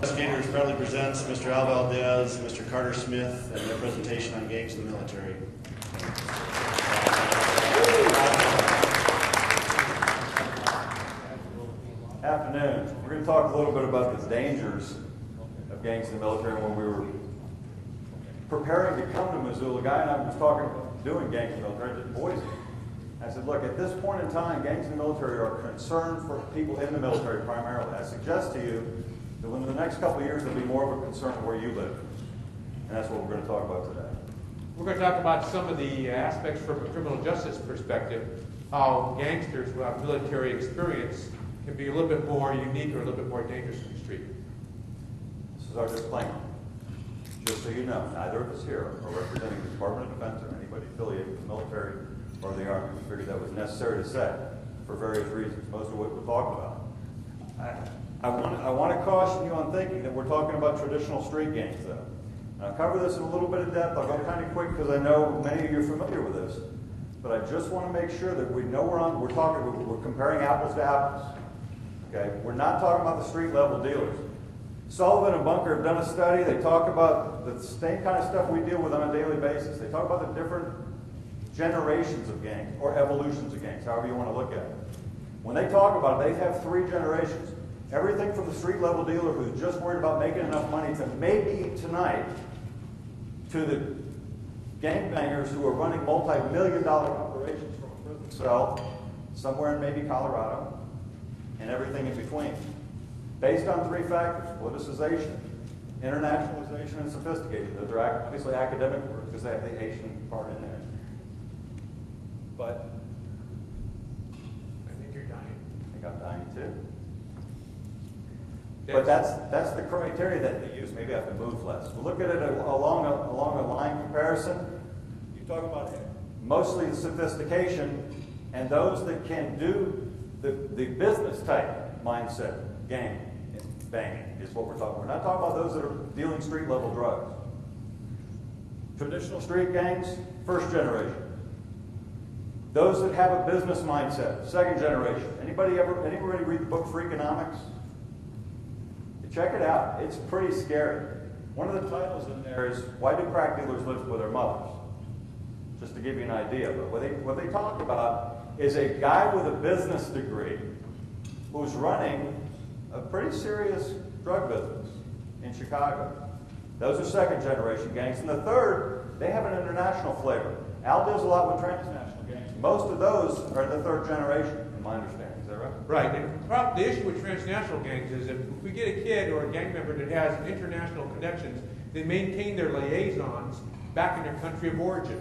Investigators proudly presents Mr. Al Valdez and Mr. Carter Smith and their presentation on gangs in the military. Afternoon. We're going to talk a little bit about the dangers of gangs in the military. When we were preparing to come to Missoula, a guy and I was talking about doing gangs in the military at Boise. I said, look, at this point in time, gangs in the military are a concern for people in the military primarily. I suggest to you that within the next couple of years, there'll be more of a concern where you live. And that's what we're going to talk about today. We're going to talk about some of the aspects from a criminal justice perspective, how gangsters without military experience can be a little bit more unique or a little bit more dangerous in the street. This is our disclaimer. Just so you know, neither of us here are representing the Department of Defense or anybody affiliated with the military or the Army. We figured that was necessary to say for various reasons, most of what we're talking about. I want to caution you on thinking that we're talking about traditional street gangs, though. And I'll cover this in a little bit of depth. I'll go kind of quick because I know many of you are familiar with this. But I just want to make sure that we know we're comparing apples to apples. Okay? We're not talking about the street level dealers. Sullivan and Bunker have done a study. They talk about the same kind of stuff we deal with on a daily basis. They talk about the different generations of gangs or evolutions of gangs, however you want to look at it. When they talk about it, they have 3 generations. Everything from the street level dealer who's just worried about making enough money to maybe tonight to the gangbangers who are running multi-million-dollar operations from a prison cell somewhere in maybe Colorado and everything in between. Based on 3 factors: politicization, internationalization, and sophistication. Those are obviously academic words because they have the Asian part in there. But I think you're dying. I think I'm dying too. But that's the criteria that they use. Maybe I have to move less. We'll look at it along a line comparison. You talk about mostly the sophistication and those that can do the business type mindset gang banging is what we're talking about. We're not talking about those that are dealing street level drugs. Traditional street gangs, first generation. Those that have a business mindset, second generation. Anybody read the book Freakonomics? Check it out. It's pretty scary. One of the titles in there is, Why Do Crack Dealers Live with Their Mothers? Just to give you an idea. But what they talk about is a guy with a business degree who's running a pretty serious drug business in Chicago. Those are second generation gangs. And the third, they have an international flavor. Al deals a lot with transnational gangs. Most of those are the third generation, in my understanding. Is that right? Right. And the issue with transnational gangs is if we get a kid or a gang member that has international connections, they maintain their liaisons back in their country of origin,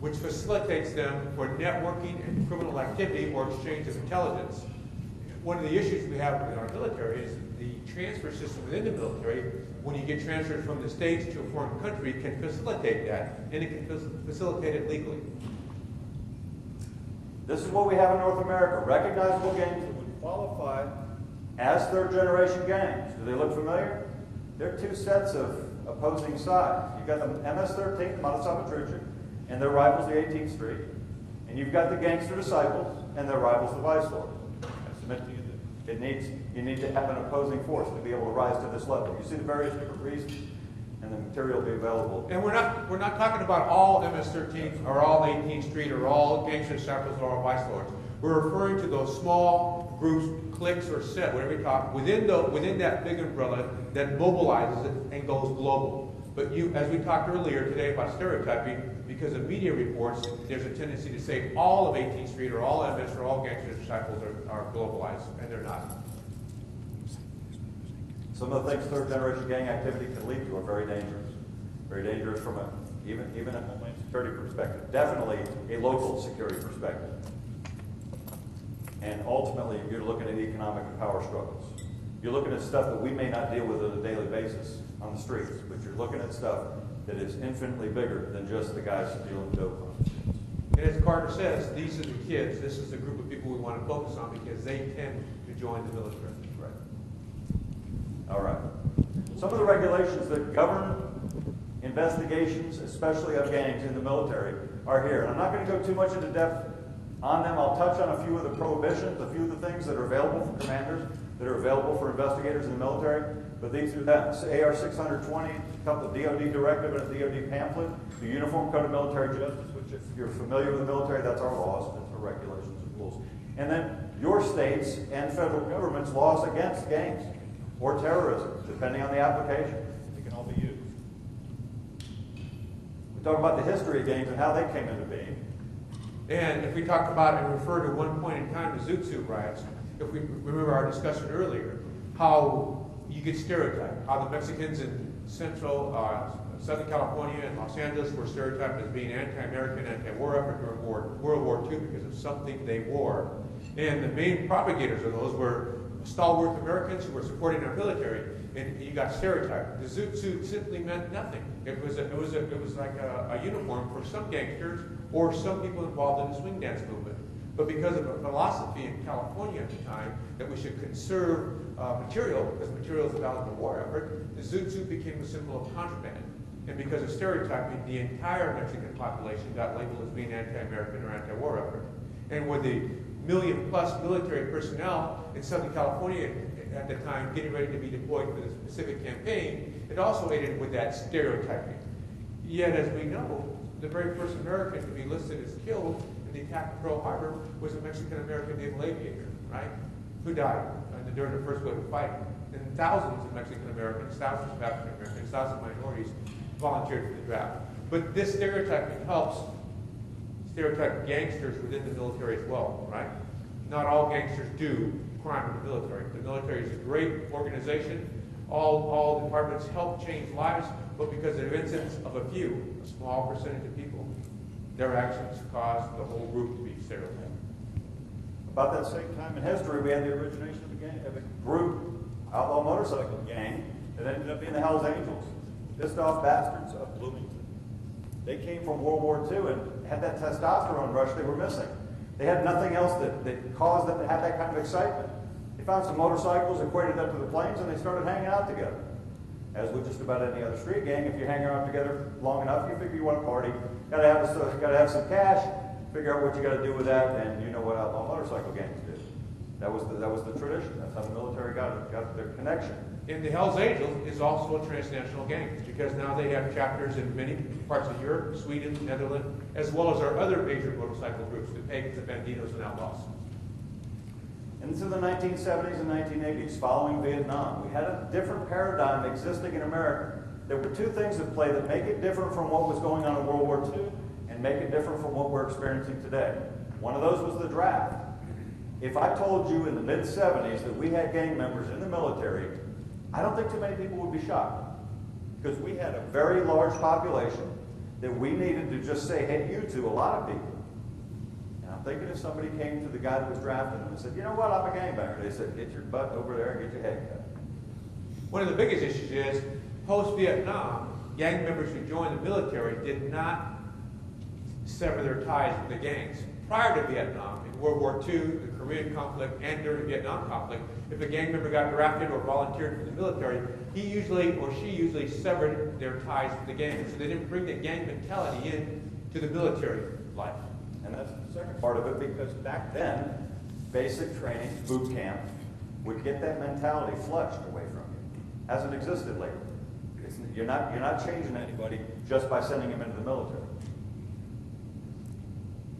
which facilitates them for networking and criminal activity or exchange of intelligence. One of the issues we have in our military is the transfer system within the military. When you get transferred from the States to a foreign country, can facilitate that, and it can facilitate it legally. This is what we have in North America. Recognizable gangs that would qualify as third-generation gangs. Do they look familiar? They're 2 sets of opposing sides. You've got the MS-13, the Modus Salvatrucha, and their rivals, the 18th Street. And you've got the Gangster Disciples and their rivals, the Vice Lords. I submit to you that you need to have an opposing force to be able to rise to this level. You see the various different reasons, and the material will be available. And we're not talking about all MS-13 or all 18th Street or all Gangster Disciples or all Vice Lords. We're referring to those small groups, cliques, or set, whatever you talk, within that big umbrella that mobilizes it and goes global. But as we talked earlier today about stereotyping, because of media reports, there's a tendency to say all of 18th Street or all MS or all Gangster Disciples are globalized, and they're not. Some of the things third-generation gang activity can lead to are very dangerous. Very dangerous from even a homeland security perspective. Definitely a local security perspective. And ultimately, you're looking at economic and power struggles. You're looking at stuff that we may not deal with on a daily basis on the streets, but you're looking at stuff that is infinitely bigger than just the guys dealing dope on the streets. And as Carter says, these are the kids. This is the group of people we want to focus on because they tend to join the military. Right. All right. Some of the regulations that govern investigations, especially of gangs in the military, are here. And I'm not going to go too much into depth on them. I'll touch on a few of the prohibitions, a few of the things that are available for commanders, that are available for investigators in the military. but these are that AR 620, a couple of DOD directive and a DOD pamphlet, the Uniform Code of Military Justice, which if you're familiar with the military, that's our laws, that's our regulations and rules. And then your states and federal government's laws against gangs or terrorism, depending on the application. They can all be used. We talk about the history of gangs and how they came into being. And if we talk about and refer to one point in time, the Zoot Suit riots, if we remember our discussion earlier, how you get stereotyped, how the Mexicans in Southern California and Los Angeles were stereotyped as being anti-American, anti-war effort during World War II because of something they wore. And the main propagators of those were stalwart Americans who were supporting our military, and you got stereotyped. The Zoot Suit simply meant nothing. It was like a uniform for some gangsters or some people involved in the swing dance movement. But because of a philosophy in California at the time that we should conserve material, because material is a valuable war effort, the Zoot Suit became a symbol of contraband. And because of stereotyping, the entire Mexican population got labeled as being anti-American or anti-war effort. And with the million-plus military personnel in Southern California at the time getting ready to be deployed for the specific campaign, it also aided with that stereotyping. Yet, as we know, the very first American to be listed as killed in the attack of Pearl Harbor was a Mexican-American naval aviator, right? Who died during the first wave of fighting. And thousands of Mexican-Americans, thousands of African-Americans, thousands of minorities volunteered for the draft. But this stereotyping helps stereotype gangsters within the military as well, right? Not all gangsters do crime in the military. The military is a great organization. All departments help change lives, but because of the incidents of a few, a small percentage of people, their actions cause the whole group to be stereotyped. About that same time in history, we had the origination of a group, outlaw motorcycle gang, that ended up being the Hells Angels, pissed off bastards of Bloomington. They came from World War II and had that testosterone rush they were missing. They had nothing else that caused them to have that kind of excitement. They found some motorcycles, equated them to the planes, and they started hanging out together. As with just about any other street gang, if you hang around together long enough, you figure you want to party. Gotta have some cash. Figure out what you got to do with that, and you know what outlaw motorcycle gangs did. That was the tradition. That's how the military got their connection. And the Hells Angels is also a transnational gang because now they have chapters in many parts of Europe, Sweden, Netherlands, as well as our other major motorcycle groups, the Pagans, the Bandidos, and Outlaws. Into the 1970s and 1980s, following Vietnam, we had a different paradigm existing in America. There were two things at play that make it different from what was going on in World War II and make it different from what we're experiencing today. One of those was the draft. If I told you in the mid-70s that we had gang members in the military, I don't think too many people would be shocked. Because we had a very large population that we needed to just say, hey, you to a lot of people. And I'm thinking if somebody came to the guy that was drafting them and said, you know what, I'm a gangbanger. They said, get your butt over there and get your head cut. One of the biggest issues is, post-Vietnam, gang members who joined the military did not sever their ties with the gangs. Prior to Vietnam, in World War II, the Korean conflict, and during the Vietnam conflict, if a gang member got drafted or volunteered for the military, he usually or she usually severed their ties with the gang. So they didn't bring the gang mentality in to the military life. And that's the second part of it, because back then, basic training, boot camp, would get that mentality flushed away from you. Hasn't existed lately. You're not changing anybody just by sending them into the military.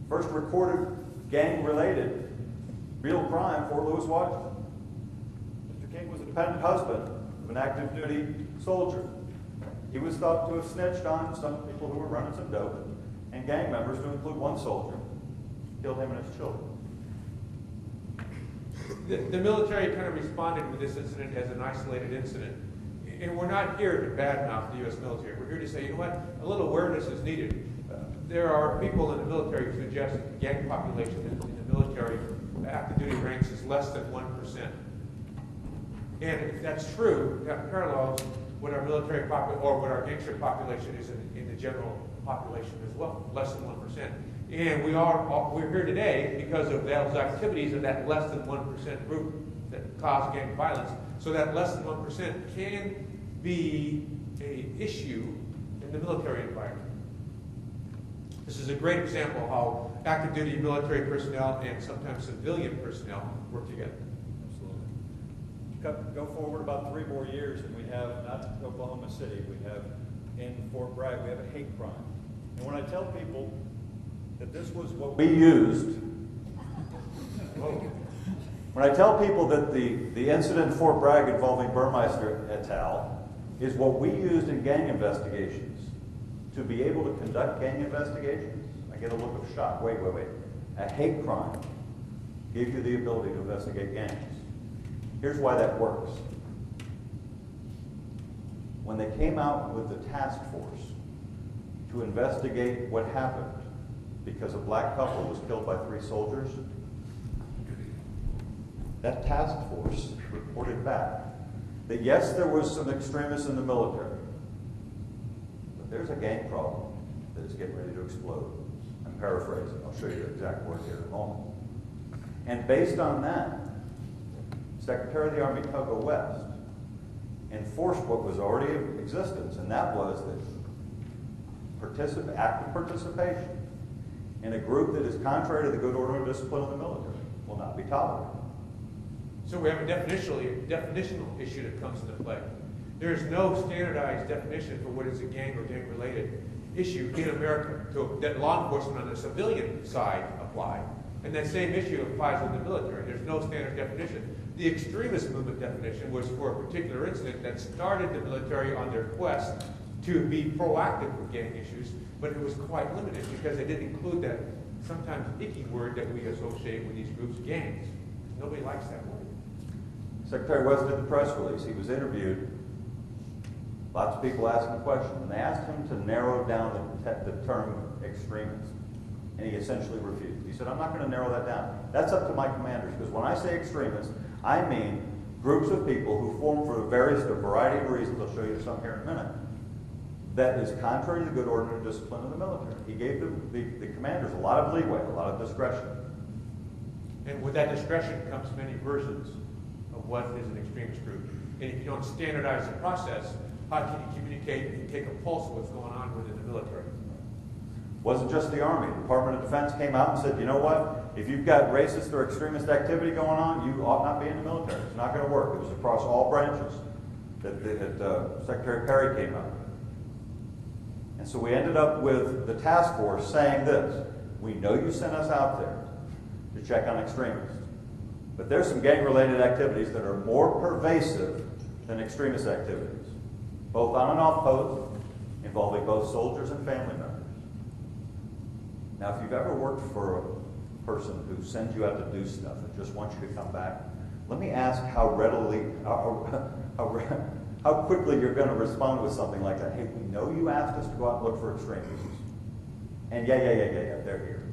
First recorded gang-related real crime for Lewis Washington. Mr. King was a dependent husband of an active duty soldier. He was thought to have snitched on some people who were running some dope, and gang members, to include one soldier, killed him and his children. The military kind of responded with this incident as an isolated incident. And we're not here to badmouth the U.S. military. We're here to say, you know what, a little awareness is needed. There are people in the military who suggest that the gang population in the military active duty ranks is less than 1%. And if that's true, that parallels what our military or what our gangster population is in the general population as well, less than 1%. And we're here today because of those activities of that less than 1% group that cause gang violence. So that less than 1% can be an issue in the military environment. This is a great example of how active duty military personnel and sometimes civilian personnel work together. Absolutely. go forward about 3 more years, and we have, not Oklahoma City, we have in Fort Bragg, we have a hate crime. And when I tell people that this was what we used, when I tell people that the incident in Fort Bragg involving Burmeister et al. Is what we used in gang investigations to be able to conduct gang investigations, I get a look of shock. Wait. A hate crime gave you the ability to investigate gangs. Here's why that works. When they came out with the task force to investigate what happened because a black couple was killed by 3 soldiers, that task force reported back that yes, there was some extremists in the military, but there's a gang problem that is getting ready to explode. I'm paraphrasing. I'll show you the exact word here in a moment. And based on that, Secretary of the Army Tuggo West enforced what was already in existence, and that was that active participation in a group that is contrary to the good order and discipline of the military will not be tolerated. So we have a definitional issue that comes into play. There is no standardized definition for what is a gang or gang-related issue in America that law enforcement on the civilian side apply. And that same issue applies in the military. There's no standard definition. The extremist movement definition was for a particular incident that started the military on their quest to be proactive with gang issues, but it was quite limited because they didn't include that sometimes icky word that we associate with these groups, gangs. Nobody likes that word. Secretary West did the press release. He was interviewed. Lots of people asked him questions, and they asked him to narrow down the term extremist. And he essentially refused. He said, I'm not going to narrow that down. That's up to my commanders, because when I say extremists, I mean groups of people who form for a variety of reasons, I'll show you some here in a minute, that is contrary to the good order and discipline of the military. He gave the commanders a lot of leeway, a lot of discretion. And with that discretion comes many versions of what is an extremist group. And if you don't standardize the process, how can you communicate and take a pulse of what's going on within the military? Wasn't just the Army. The Department of Defense came out and said, you know what? If you've got racist or extremist activity going on, you ought not be in the military. It's not going to work. It was across all branches that Secretary Perry came out with. And so we ended up with the task force saying this: we know you sent us out there to check on extremists, but there's some gang-related activities that are more pervasive than extremist activities, both on and off post, involving both soldiers and family members. Now, if you've ever worked for a person who sends you out to do stuff and just wants you to come back, let me ask how quickly you're going to respond with something like that. Hey, we know you asked us to go out and look for extremists. And yeah, they're here.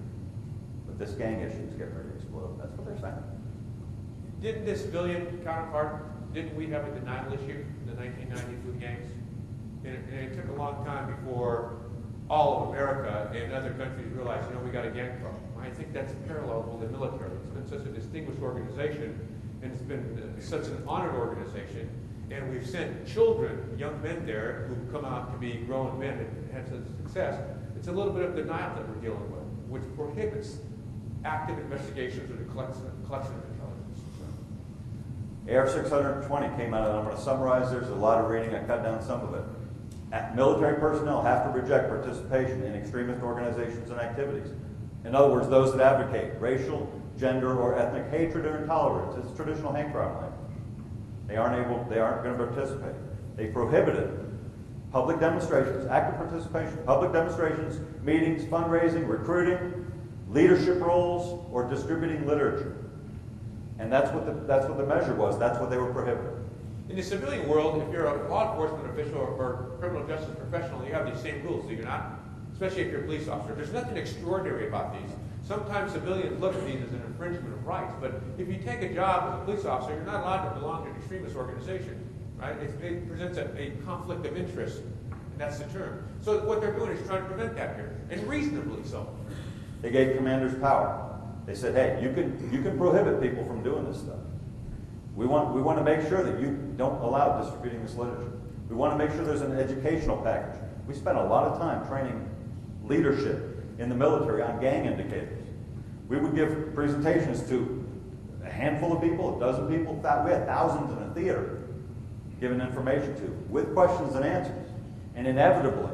But this gang issue is getting ready to explode. That's what they're saying. Didn't the civilian counterpart, didn't we have a denial issue in the 1990s with gangs? And it took a long time before all of America and other countries realized, we got a gang problem. I think that's parallel with the military. It's been such a distinguished organization, and it's been such an honored organization, and we've sent children, young men there who've come out to be grown men and had such success. It's a little bit of denial that we're dealing with, which prohibits active investigations or the collection of intelligence. AR-620 came out, and I'm going to summarize. There's a lot of reading. I cut down some of it. Military personnel have to reject participation in extremist organizations and activities. In other words, those that advocate racial, gender, or ethnic hatred or intolerance. It's traditional hate crime language. They aren't going to participate. They prohibited public demonstrations, active participation, public demonstrations, meetings, fundraising, recruiting, leadership roles, or distributing literature. And that's what the measure was. That's what they were prohibiting. In the civilian world, if you're a law enforcement official or criminal justice professional, you have these same rules, do you not? Especially if you're a police officer. There's nothing extraordinary about these. Sometimes civilians look at these as an infringement of rights, but if you take a job as a police officer, you're not allowed to belong to an extremist organization, right? It presents a conflict of interest, and that's the term. So what they're doing is trying to prevent that here, and reasonably so. They gave commanders power. They said, hey, you can prohibit people from doing this stuff. We want to make sure that you don't allow distributing this literature. We want to make sure there's an educational package. We spent a lot of time training leadership in the military on gang indicators. We would give presentations to a handful of people, a dozen people. We had thousands in a theater given information to, with questions and answers. And inevitably,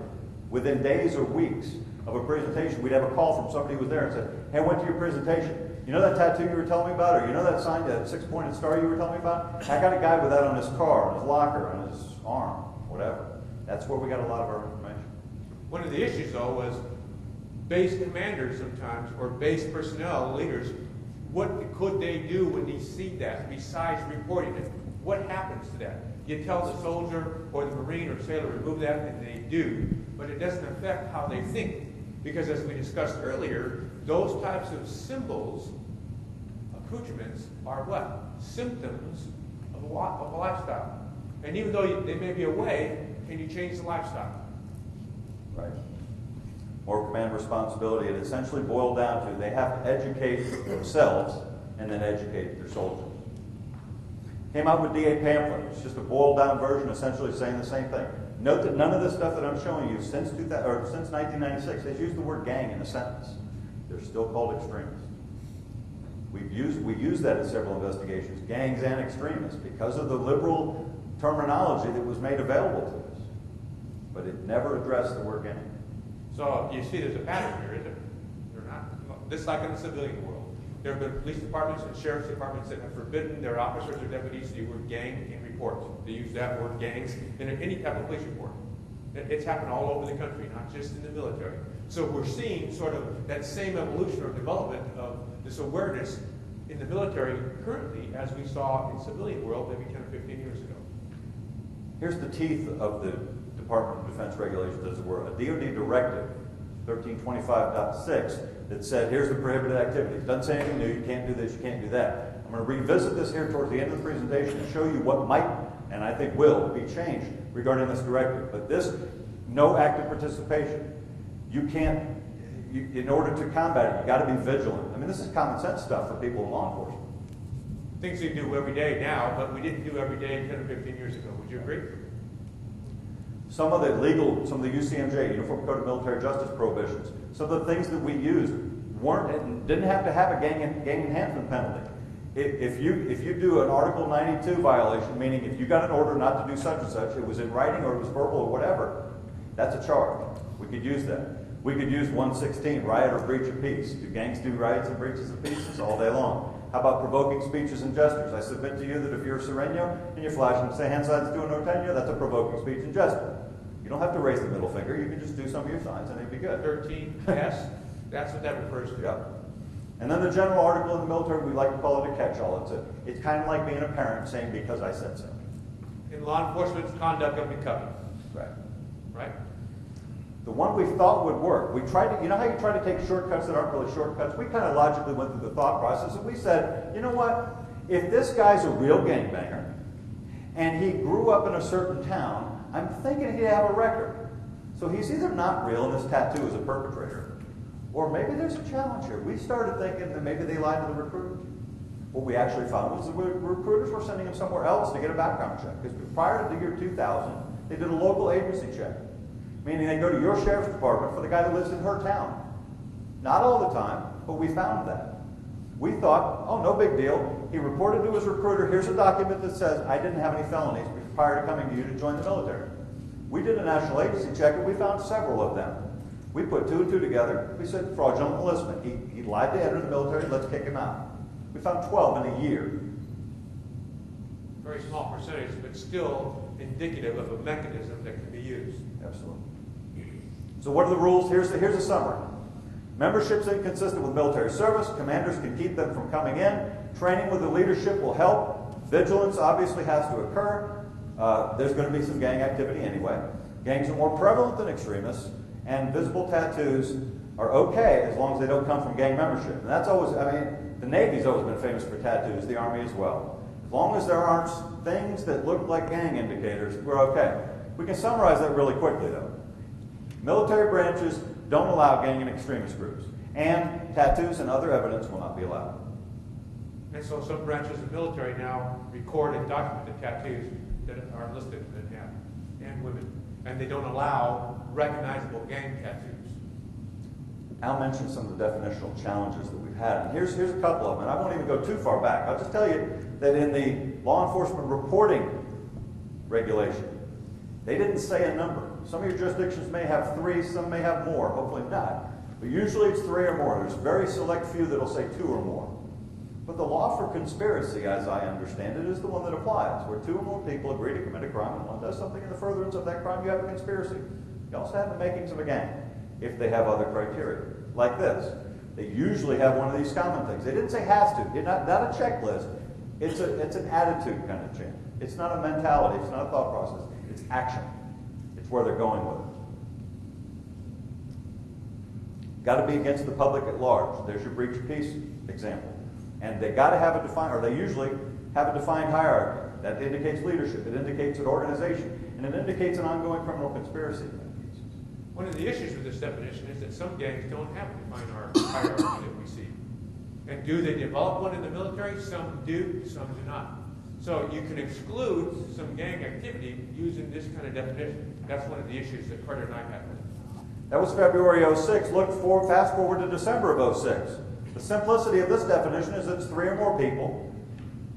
within days or weeks of a presentation, we'd have a call from somebody who was there and said, hey, I went to your presentation. You know that tattoo you were telling me about? Or you know that sign, that 6-pointed star you were telling me about? I got a guy with that on his car, on his locker, on his arm, whatever. That's where we got a lot of our information. One of the issues, though, was base commanders sometimes, or base personnel leaders, what could they do when they see that, besides reporting it? What happens to that? You tell the soldier or the Marine or sailor, remove that, and they do, but it doesn't affect how they think. Because as we discussed earlier, those types of symbols, accoutrements, are what? Symptoms of a lifestyle. And even though they may be away, can you change the lifestyle? Right. More command responsibility. It essentially boiled down to they have to educate themselves and then educate their soldiers. Came out with DA pamphlet. It's just a boiled down version essentially saying the same thing. Note that none of the stuff that I'm showing you since 1996 has used the word gang in a sentence. They're still called extremists. We use that in several investigations, gangs and extremists, because of the liberal terminology that was made available to us. But it never addressed the word gang. So you see there's a pattern here, isn't there? They're not, just like in the civilian world. There have been police departments and sheriff's departments that have forbidden their officers or deputies to use the word gang in reports. They use that word gangs in any type of police report. It's happened all over the country, not just in the military. So we're seeing sort of that same evolution or development of this awareness in the military currently as we saw in the civilian world maybe 10 or 15 years ago. Here's the teeth of the Department of Defense regulations, as it were. A DoD directive, 1325.6, that said, here's the prohibited activities. Doesn't say anything new. You can't do this, you can't do that. I'm going to revisit this here towards the end of the presentation and show you what might, and I think will, be changed regarding this directive. But this, no active participation. You can't, in order to combat it, you got to be vigilant. I mean, this is common sense stuff for people in law enforcement. Things we do every day now, but we didn't do every day 10 or 15 years ago. Would you agree? Some of the UCMJ, Uniform Code of Military Justice prohibitions, some of the things that we used didn't have to have a gang enhancement penalty. If you do an Article 92 violation, meaning if you got an order not to do such and such, it was in writing or it was verbal or whatever, that's a charge. We could use that. We could use 116, riot or breach of peace. Do gangs do riots and breaches of peace? All day long. How about provoking speeches and gestures? I submit to you that if you're a Sereno and you're flashing, say hand signs to a Norteño, that's a provoking speech and gesture. You don't have to raise the middle finger. You can just do some of your signs and it'd be good. 13, yes, that's what that refers to. Yeah. And then the general article in the military, we like to call it a catch-all. It's kind of like being a parent saying, because I said so. In law enforcement's conduct of becoming. Right. Right? The one we thought would work, we tried to, you know how you try to take shortcuts that aren't really shortcuts? We kind of logically went through the thought process and we said, you know what? If this guy's a real gangbanger and he grew up in a certain town, I'm thinking he'd have a record. So he's either not real and this tattoo is a perpetrator, or maybe there's a challenge here. We started thinking that maybe they lied to the recruiter. What we actually found was the recruiters were sending him somewhere else to get a background check. Because prior to the year 2000, they did a local agency check. Meaning they go to your sheriff's department for the guy that lives in her town. Not all the time, but we found that. We thought, oh, no big deal. He reported to his recruiter, here's a document that says, I didn't have any felonies prior to coming to you to join the military. We did a national agency check and we found several of them. We put 2 and 2 together. We said, fraudulent enlistment. He lied to enter the military, let's kick him out. We found 12 in a year. Very small percentage, but still indicative of a mechanism that can be used. Absolutely. So what are the rules? Here's a summary. Membership's inconsistent with military service. Commanders can keep them from coming in. Training with the leadership will help. Vigilance obviously has to occur. There's going to be some gang activity anyway. Gangs are more prevalent than extremists, and visible tattoos are okay as long as they don't come from gang membership. And that's always, I mean, the Navy's always been famous for tattoos, the Army as well. As long as there aren't things that look like gang indicators, we're okay. We can summarize that really quickly, though. Military branches don't allow gang and extremist groups, and tattoos and other evidence will not be allowed. And so some branches of the military now record and document the tattoos that are listed and have, and women. And they don't allow recognizable gang tattoos. Al mentioned some of the definitional challenges that we've had. And here's a couple of them, and I won't even go too far back. I'll just tell you that in the law enforcement reporting regulation, they didn't say a number. Some of your jurisdictions may have 3, some may have more, hopefully not. But usually it's 3 or more. There's a very select few that'll say 2 or more. But the law for conspiracy, as I understand it, is the one that applies, where 2 or more people agree to commit a crime, and one does something in the furtherance of that crime, you have a conspiracy. You also have the makings of a gang, if they have other criteria. Like this. They usually have one of these common things. They didn't say has to. It's not a checklist. It's an attitude kind of change. It's not a mentality. It's not a thought process. It's action. It's where they're going with it. Got to be against the public at large. There's your breach of peace example. And they got to have a defined, or they usually have a defined hierarchy. That indicates leadership. It indicates an organization. And it indicates an ongoing criminal conspiracy. One of the issues with this definition is that some gangs don't have a defined hierarchy that we see. And do they develop one in the military? Some do, some do not. So you can exclude some gang activity using this kind of definition. That's one of the issues that Carter and I had with it. That was February '06. Fast forward to December of '06. The simplicity of this definition is that it's 3 or more people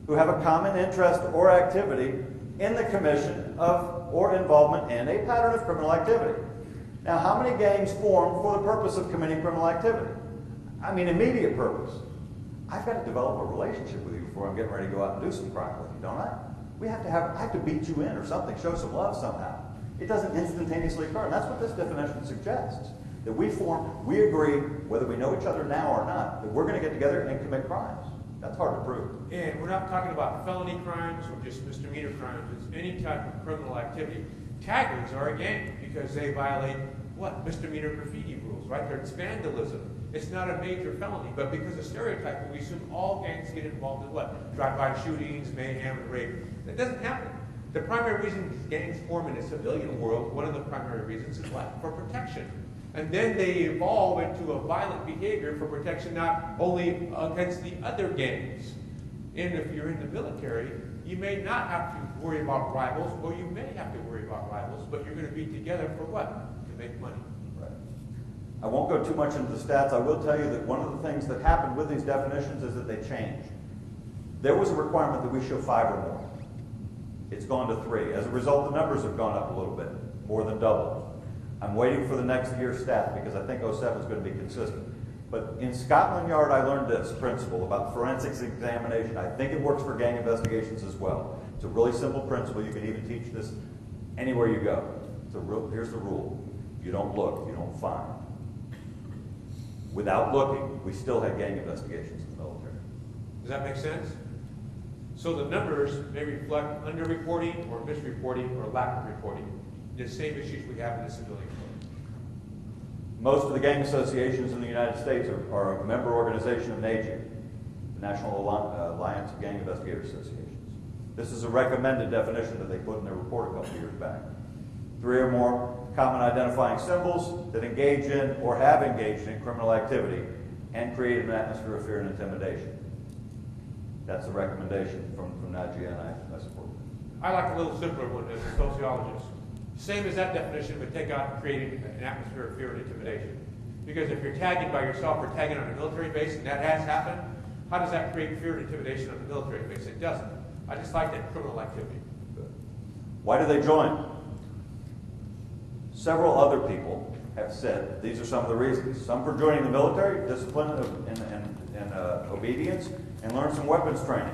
who have a common interest or activity in the commission of or involvement in a pattern of criminal activity. Now, how many gangs form for the purpose of committing criminal activity? I mean, immediate purpose. I've got to develop a relationship with you before I'm getting ready to go out and do some crime with you, don't I? I have to beat you in or something, show some love somehow. It doesn't instantaneously occur, and that's what this definition suggests. That we agree, whether we know each other now or not, that we're going to get together and commit crimes. That's hard to prove. And we're not talking about felony crimes or just misdemeanor crimes. It's any type of criminal activity. Taggers are a gang because they violate what? Misdemeanor graffiti rules, right? It's vandalism. It's not a major felony, but because of stereotyping, we assume all gangs get involved in what? Drive-by shootings, mayhem, and rape. That doesn't happen. The primary reason gangs form in the civilian world, one of the primary reasons is what? For protection. And then they evolve into a violent behavior for protection not only against the other gangs. And if you're in the military, you may not have to worry about rivals, or you may have to worry about rivals, but you're going to be together for what? To make money. Right. I won't go too much into the stats. I will tell you that one of the things that happened with these definitions is that they changed. There was a requirement that we show 5 or more. It's gone to 3. As a result, the numbers have gone up a little bit, more than double. I'm waiting for the next year's stat because I think 07 is going to be consistent. But in Scotland Yard, I learned this principle about forensics examination. I think it works for gang investigations as well. It's a really simple principle. You can even teach this anywhere you go. Here's the rule. You don't look, you don't find. Without looking, we still had gang investigations in the military. Does that make sense? So the numbers may reflect underreporting or misreporting or lack of reporting. The same issues we have in the civilian world. Most of the gang associations in the United States are a member organization of NAGI, the National Alliance of Gang Investigators Associations. This is a recommended definition that they put in their report a couple years back. 3 or more common identifying symbols that engage in or have engaged in criminal activity and create an atmosphere of fear and intimidation. That's the recommendation from NAGI, and I support it. I like a little simpler one as a sociologist. Same as that definition, but take out creating an atmosphere of fear and intimidation. Because if you're tagging by yourself or tagging on a military base, and that has happened, how does that create fear and intimidation on the military base? It doesn't. I just like that criminal activity. Why do they join? Several other people have said these are some of the reasons. Some for joining the military, discipline and obedience, and learn some weapons training.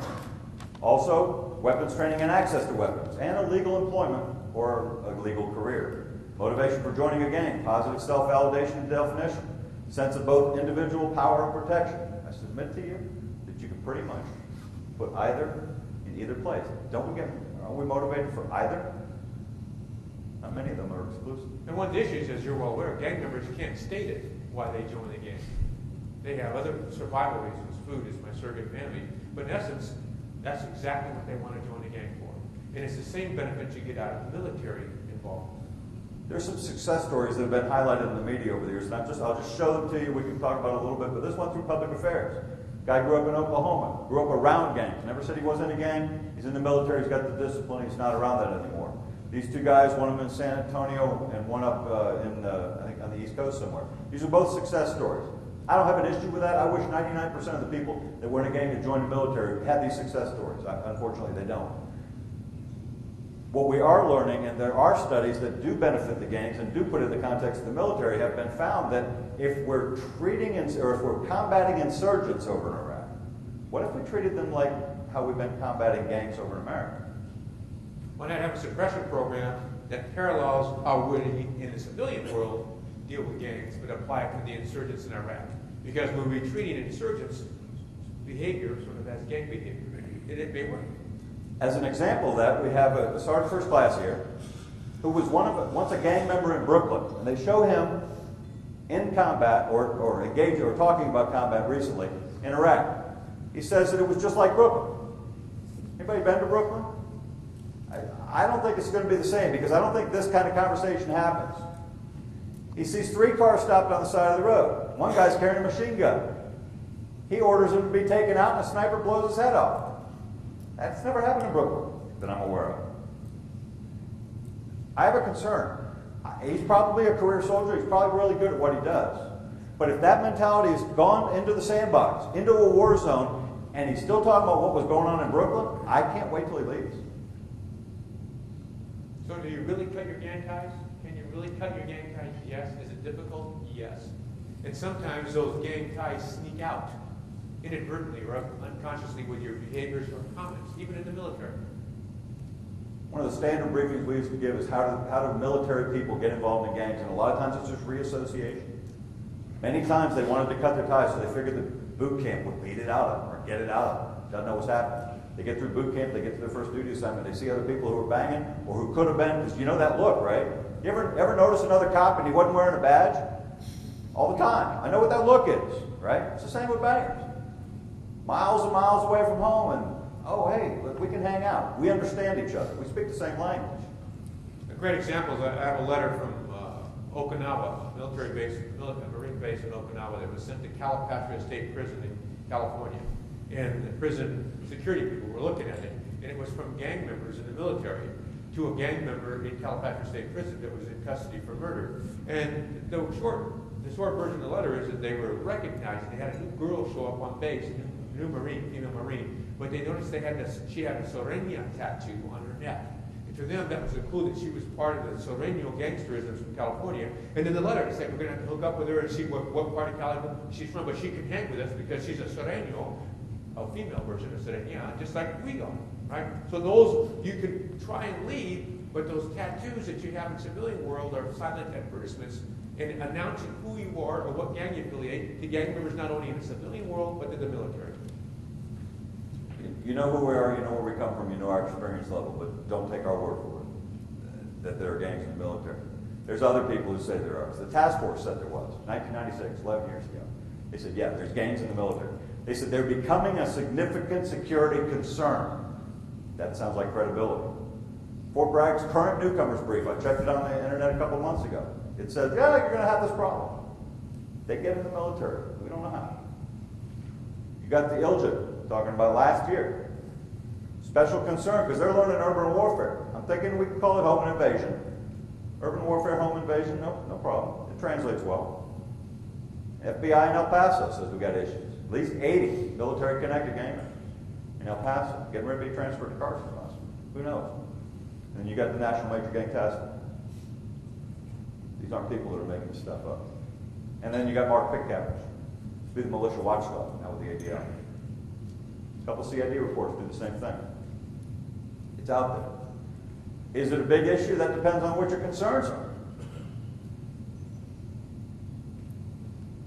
Also, weapons training and access to weapons, and a legal employment or a legal career. Motivation for joining a gang, positive self-validation and definition, sense of both individual power and protection. I submit to you that you can pretty much put either in either place. Are we motivated for either? Not many of them are exclusive. And one of the issues, as you're well aware, gang members can't state it why they join the gang. They have other survival reasons. Food is my surrogate family. But in essence, that's exactly what they want to join the gang for. And it's the same benefits you get out of the military involvement. There's some success stories that have been highlighted in the media over the years, and I'll just show them to you. We can talk about it a little bit, but this one through public affairs. Guy grew up in Oklahoma, grew up around gangs. Never said he was in a gang. He's in the military. He's got the discipline. He's not around that anymore. These two guys, one of them in San Antonio and one up I think on the East Coast somewhere. These are both success stories. I don't have an issue with that. I wish 99% of the people that were in a gang that joined the military had these success stories. Unfortunately, they don't. What we are learning, and there are studies that do benefit the gangs and do put it in the context of the military, have been found that if we're combating insurgents over in Iraq, what if we treated them like how we've been combating gangs over in America? Why not have a suppression program that parallels how we in the civilian world deal with gangs, but apply it to the insurgents in Iraq? Because when we're treating insurgents' behavior sort of as gang behavior, it may work. As an example of that, we have a sergeant first class here who was once a gang member in Brooklyn, and they show him in combat or engaged or talking about combat recently in Iraq. He says that it was just like Brooklyn. Anybody been to Brooklyn? I don't think it's going to be the same, because I don't think this kind of conversation happens. He sees 3 cars stopped on the side of the road. One guy's carrying a machine gun. He orders him to be taken out, and a sniper blows his head off. That's never happened in Brooklyn that I'm aware of. I have a concern. He's probably a career soldier. He's probably really good at what he does. But if that mentality has gone into the sandbox, into a war zone, and he's still talking about what was going on in Brooklyn, I can't wait till he leaves. So do you really cut your gang ties? Can you really cut your gang ties? Yes. Is it difficult? Yes. And sometimes those gang ties sneak out inadvertently or unconsciously with your behaviors or comments, even in the military. One of the standard briefings we used to give is how do military people get involved in gangs, and a lot of times it's just reassociation. Many times they wanted to cut their ties, so they figured that boot camp would beat it out of them or get it out of them. Doesn't know what's happening. They get through boot camp, they get to their first duty assignment, they see other people who are banging or who could have been, because you know that look, right? You ever notice another cop and he wasn't wearing a badge? All the time. I know what that look is, right? It's the same with bangers. Miles and miles away from home, and oh, hey, look, we can hang out. We understand each other. We speak the same language. A great example is I have a letter from Okinawa, military base, Marine base in Okinawa, that was sent to Calipatria State Prison in California. And the prison security people were looking at it, and it was from gang members in the military to a gang member in Calipatria State Prison that was in custody for murder. And the short version of the letter is that they were recognized. They had a new girl show up on base, a new Marine, female Marine, but they noticed she had a Sorenia tattoo on her neck. And to them, that was a clue that she was part of the Soreno gangsterism from California. And in the letter, it said, we're going to have to hook up with her and see what part of California she's from, but she can hang with us because she's a Soreno, a female version of Sorenia, just like we are, right? So those, you can try and lead, but those tattoos that you have in the civilian world are silent advertisements and announcing who you are or what gang you affiliate to gang members not only in the civilian world, but in the military. You know who we are, you know where we come from, you know our experience level, but don't take our word for it, that there are gangs in the military. There's other people who say there are. The task force said there was, 1996, 11 years ago. They said, yeah, there's gangs in the military. They said they're becoming a significant security concern. That sounds like credibility. Fort Bragg's current newcomers brief, I checked it on the internet a couple months ago. It says, yeah, you're going to have this problem. They get in the military. We don't know how. You got the ILJA talking about last year. Special concern because they're learning urban warfare. I'm thinking we can call it home invasion. Urban warfare, home invasion, no problem. It translates well. FBI in El Paso says we got issues. At least 80 military-connected gang members in El Paso getting ready to be transferred to Carson. Who knows? And then you got the National Major Gang Task Force. These aren't people that are making this stuff up. And then you got Mark Pickcappers, be the militia watchdog now with the ADL. A couple CID reports do the same thing. It's out there. Is it a big issue? That depends on what your concerns are.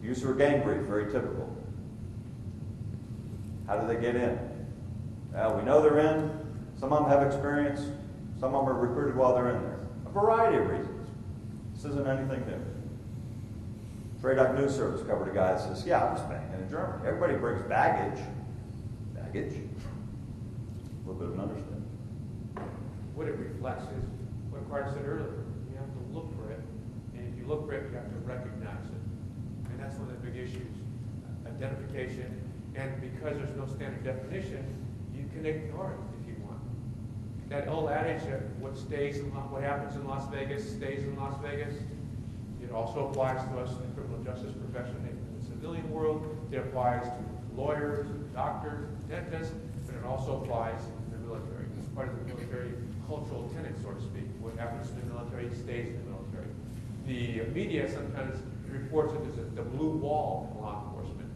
Use of a gang brief, very typical. How do they get in? Well, we know they're in. Some of them have experience. Some of them are recruited while they're in there. A variety of reasons. This isn't anything new. Trade News Service covered a guy that says, yeah, I was banging in Germany. Everybody brings baggage. Baggage. A little bit of an understanding. What it reflects is what Carter said earlier. You have to look for it, and if you look for it, you have to recognize it. And that's one of the big issues. Identification, and because there's no standard definition, you can ignore it if you want. that old adage that what happens in Las Vegas stays in Las Vegas. It also applies to us in the criminal justice profession, in the civilian world. It applies to lawyers, doctors, dentists, but it also applies in the military. It's part of the military cultural tenet, so to speak. What happens in the military stays in the military. The media sometimes reports it as the blue wall in law enforcement.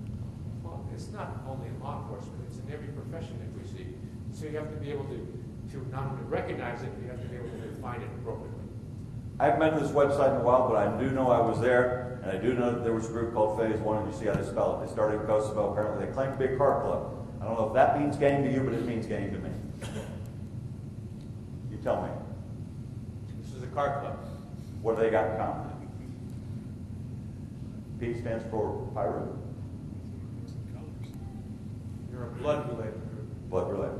Well, it's not only in law enforcement, it's in every profession that we see. So you have to be able to not only recognize it, you have to be able to define it appropriately. I haven't been to this website in a while, but I do know I was there, and I do know that there was a group called Phase 1, and you see how they spell it. They started in Kosovo, apparently. They claim to be a car club. I don't know if that means gang to you, but it means gang to me. You tell me. This is a car club. What do they got in common? P stands for pirate. You're a blood-related group. Blood related.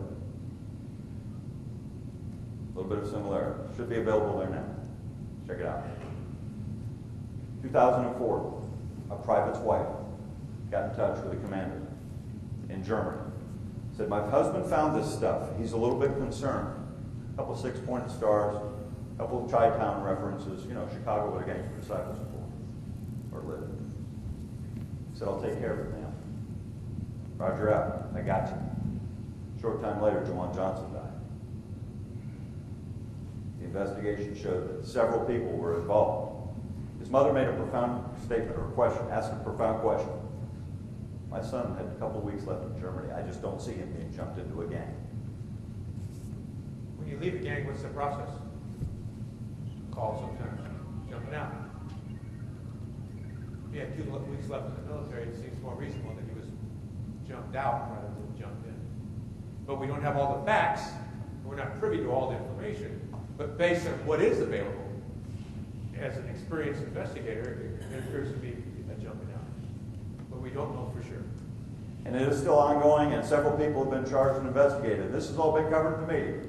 A little bit of similarity. Should be available there now. Check it out. 2004, a private's wife got in touch with a commander in Germany. Said, my husband found this stuff. He's a little bit concerned. A couple six-pointed stars, a couple of Chi-Town references. You know, Chicago would have gangster disciples before, or lived. Said, I'll take care of it now. Roger out. I got you. Short time later, Jawan Johnson died. The investigation showed that several people were involved. His mother made a profound statement or question, asked a profound question. My son had a couple of weeks left in Germany. I just don't see him being jumped into a gang. When you leave a gang, what's the process? Call sometimes. Jumping out. If he had 2 weeks left in the military, it seems more reasonable that he was jumped out rather than jumped in. But we don't have all the facts. We're not privy to all the information. But based on what is available, as an experienced investigator, it appears to be a jumping out. But we don't know for sure. And it is still ongoing, and several people have been charged and investigated. This has all been covered in the media.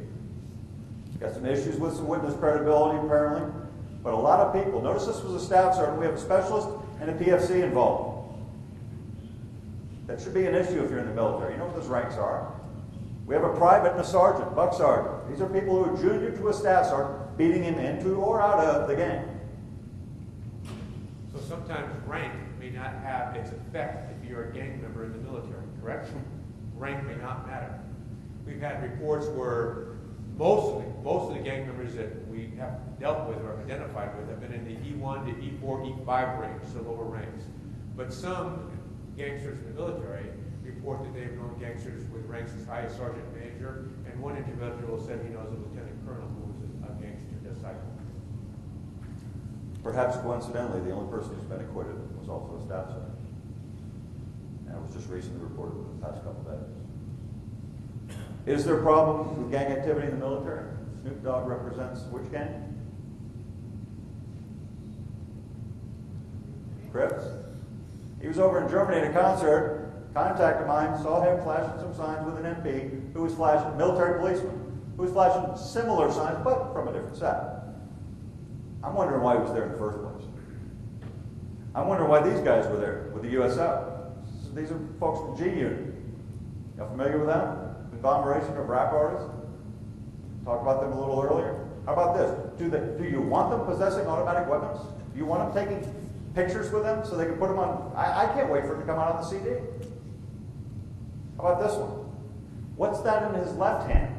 Got some issues with some witness credibility, apparently. But a lot of people, notice this was a staff sergeant, we have a specialist and a PFC involved. That should be an issue if you're in the military. You know what those ranks are. We have a private and a sergeant, buck sergeant. These are people who are junior to a staff sergeant, beating him into or out of the gang. So sometimes rank may not have its effect if you're a gang member in the military, correct? Rank may not matter. We've had reports where most of the gang members that we have dealt with or identified with have been in the E1 to E4, E5 range, so lower ranks. But some gangsters in the military report that they've known gangsters with ranks as high as sergeant major, and one individual said he knows a lieutenant colonel who was a gangster disciple. Perhaps coincidentally, the only person who's been acquitted was also a staff sergeant. And it was just recently reported in the past couple of days. Is there a problem with gang activity in the military? Snoop Dogg represents which gang? Crips. He was over in Germany at a concert. Contact of mine saw him flashing some signs with an MP who was flashing, military policeman, who was flashing similar signs, but from a different side. I'm wondering why he was there in the first place. I'm wondering why these guys were there with the USO. These are folks from G Unit. Y'all familiar with them? Conglomeration of rap artists. Talked about them a little earlier. How about this? Do you want them possessing automatic weapons? Do you want them taking pictures with them so they can put them on? I can't wait for it to come out on the CD. How about this one? What's that in his left hand?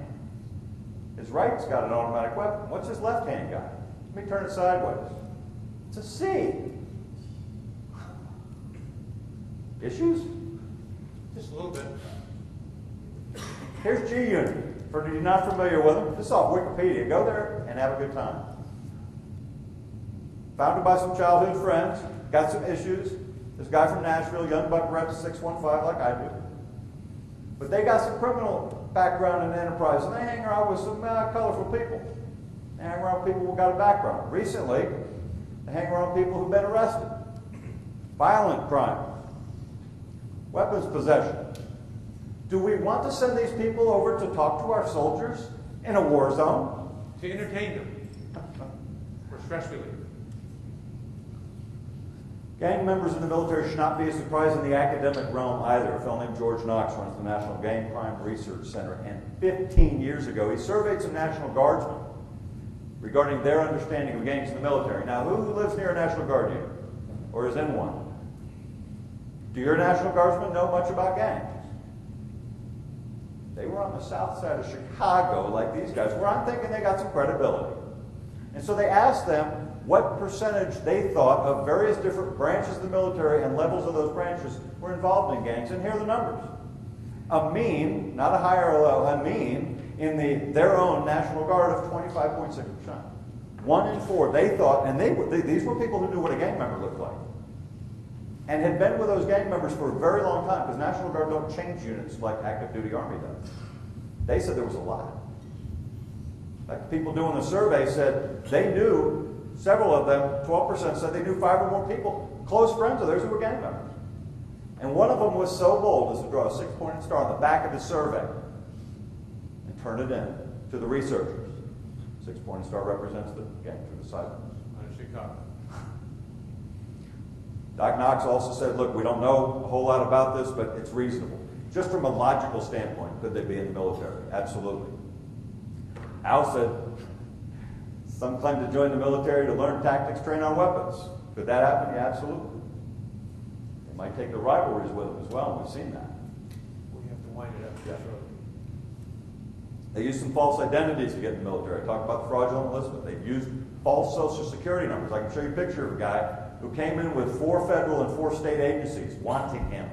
His right's got an automatic weapon. What's his left hand got? Let me turn it sideways. It's a C. Issues? Just a little bit. Here's G Unit. For you not familiar with them, this is off Wikipedia. Go there and have a good time. Founded by some childhood friends, got some issues. This guy from Nashville, young buck reps 615 like I do. But they got some criminal background in the enterprise, and they hang around with some colorful people. They hang around people who've got a background. Recently, they hang around people who've been arrested. Violent crime. Weapons possession. Do we want to send these people over to talk to our soldiers in a war zone? To entertain them. For stress relief. Gang members in the military should not be a surprise in the academic realm either. A fellow named George Knox runs the National Gang Crime Research Center, and 15 years ago he surveyed some National Guardsmen regarding their understanding of gangs in the military. Now, who lives near a National Guard unit or is in one? Do your National Guardsmen know much about gangs? They were on the south side of Chicago like these guys, where I'm thinking they got some credibility. And so they asked them what percentage they thought of various different branches of the military and levels of those branches were involved in gangs, and here are the numbers. A mean, not a high or a low, a mean in their own National Guard of 25.6%. 1 in 4, they thought, and these were people who knew what a gang member looked like, and had been with those gang members for a very long time, because National Guard don't change units like active duty Army does. They said there was a lot. Like the people doing the survey said they knew, several of them, 12% said they knew 5 or more people, close friends of theirs who were gang members. And one of them was so bold as to draw a 6-pointed star on the back of his survey and turn it in to the researchers. 6-pointed star represents the gang through the side. Chicago. Doc Knox also said, look, we don't know a whole lot about this, but it's reasonable. Just from a logical standpoint, could they be in the military? Absolutely. Al said, some claim to join the military to learn tactics, train on weapons. Could that happen? Yeah, absolutely. They might take the rivalries with them as well, and we've seen that. We have to wind it up. Yeah. They use some false identities to get in the military. I talked about the fraudulent enlistment. They've used false Social Security numbers. I can show you a picture of a guy who came in with 4 federal and 4 state agencies wanting him,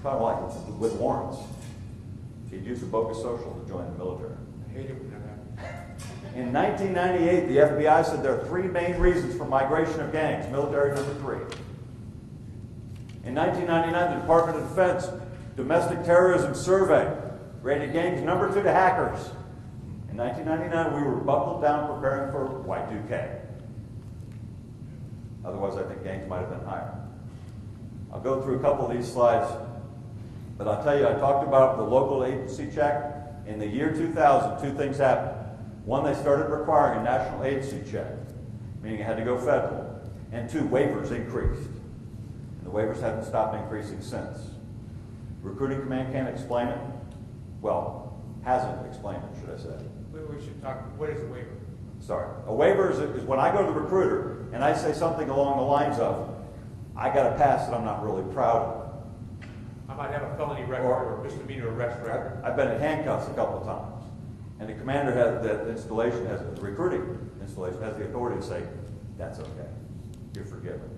kind of like with warrants. He'd used a bogus social to join the military. I hate it when that happens. In 1998, the FBI said there are 3 main reasons for migration of gangs. Military number 3. In 1999, the Department of Defense Domestic Terrorism Survey rated gangs number 2 to hackers. In 1999, we were buckled down preparing for Y2K. Otherwise, I think gangs might have been higher. I'll go through a couple of these slides, but I'll tell you, I talked about the local agency check. In the year 2000, 2 things happened. One, they started requiring a national agency check, meaning it had to go federal. And 2, waivers increased. And the waivers haven't stopped increasing since. Recruiting Command can't explain it. Well, hasn't explained it, should I say. We should talk, what is a waiver? Sorry. A waiver is when I go to the recruiter and I say something along the lines of, I got a pass that I'm not really proud of. I might have a felony record or misdemeanor arrest record. I've been in handcuffs a couple of times. And the commander has, the recruiting installation has the authority to say, that's okay. You're forgiven.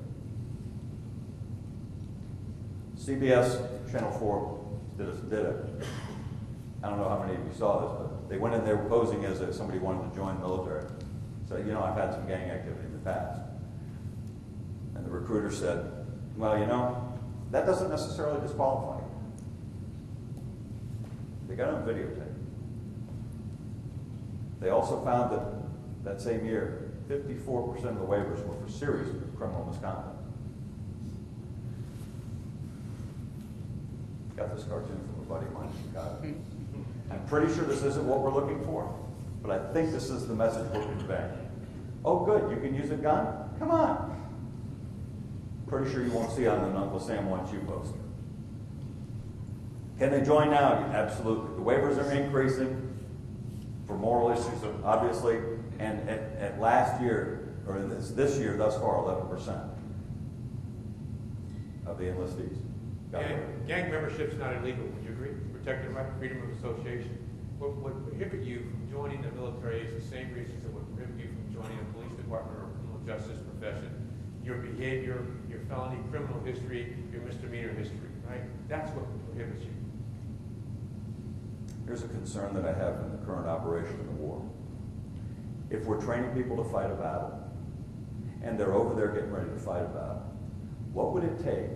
CBS Channel 4 did it. I don't know how many of you saw this, but they went in there posing as if somebody wanted to join the military. So, you know, I've had some gang activity in the past. And the recruiter said, well, you know, that doesn't necessarily disqualify you. They got it on videotape. They also found that same year, 54% of the waivers were for serious criminal misconduct. Got this cartoon from a buddy of mine in Chicago. I'm pretty sure this isn't what we're looking for, but I think this is the message we're conveying. Oh, good, you can use a gun? Come on. Pretty sure you won't see on an Uncle Sam Wants You poster. Can they join now? Absolutely. The waivers are increasing for moral issues, obviously, and at last year, or this year, thus far, 11% of the enlistees. Gang membership's not illegal, would you agree? Protected right, freedom of association. What would prohibit you from joining the military is the same reasons that would prohibit you from joining a police department or a criminal justice profession. Your behavior, your felony criminal history, your misdemeanor history, right? That's what prohibits you. Here's a concern that I have in the current operation of the war. If we're training people to fight a battle, and they're over there getting ready to fight a battle, what would it take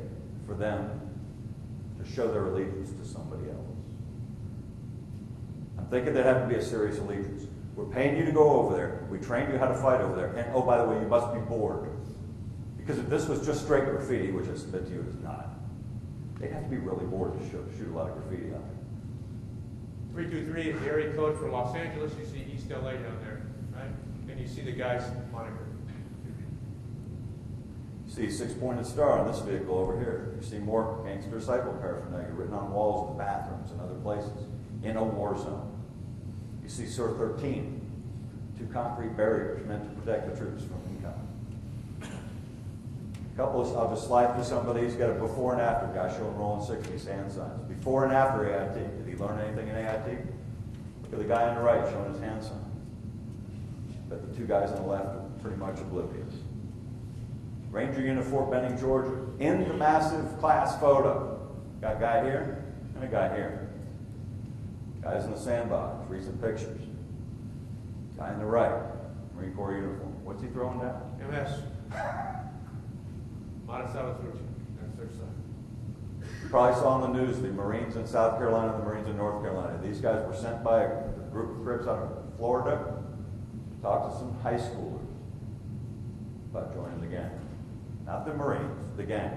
for them to show their allegiance to somebody else? I'm thinking there'd have to be a serious allegiance. We're paying you to go over there. We trained you how to fight over there. And oh, by the way, you must be bored. Because if this was just straight graffiti, which I submit to you it is not, they'd have to be really bored to shoot a lot of graffiti on there. 323 is the area code for Los Angeles. You see East LA down there, right? And you see the guy's moniker. See a six-pointed star on this vehicle over here. You see more gangster cycle paraphernalia written on walls of the bathrooms and other places in a war zone. You see SOAR 13, two concrete barriers meant to protect the troops from incoming. I'll just slide through some of these. Got a before and after guy showing rolling 60s hand signs. Before and after AIT. Did he learn anything in AIT? Look at the guy on the right showing his hand sign. But the two guys on the left are pretty much oblivious. Ranger Unit Fort Benning, Georgia, in the massive class photo. Got a guy here and a guy here. Guys in the sandbox, recent pictures. Guy on the right, Marine Corps uniform. What's he throwing down? MS. Modest Salvatrucci. That's their side. You probably saw on the news the Marines in South Carolina and the Marines in North Carolina. These guys were sent by a group of Crips out of Florida to talk to some high schoolers about joining the gang. Not the Marines, the gang.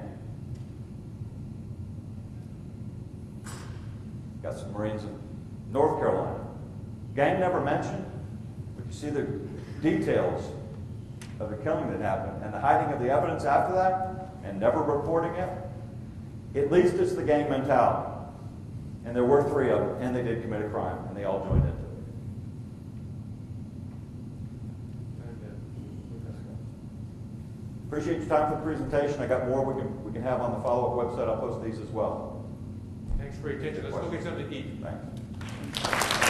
Got some Marines in North Carolina. Gang never mentioned, but you see the details of the killing that happened and the hiding of the evidence after that and never reporting it. At least it's the gang mentality. And there were three of them, and they did commit a crime, and they all joined into it. Appreciate your time for the presentation. I got more we can have on the follow-up website. I'll post these as well. Thanks for your attention. Let's go get something to eat. Thanks.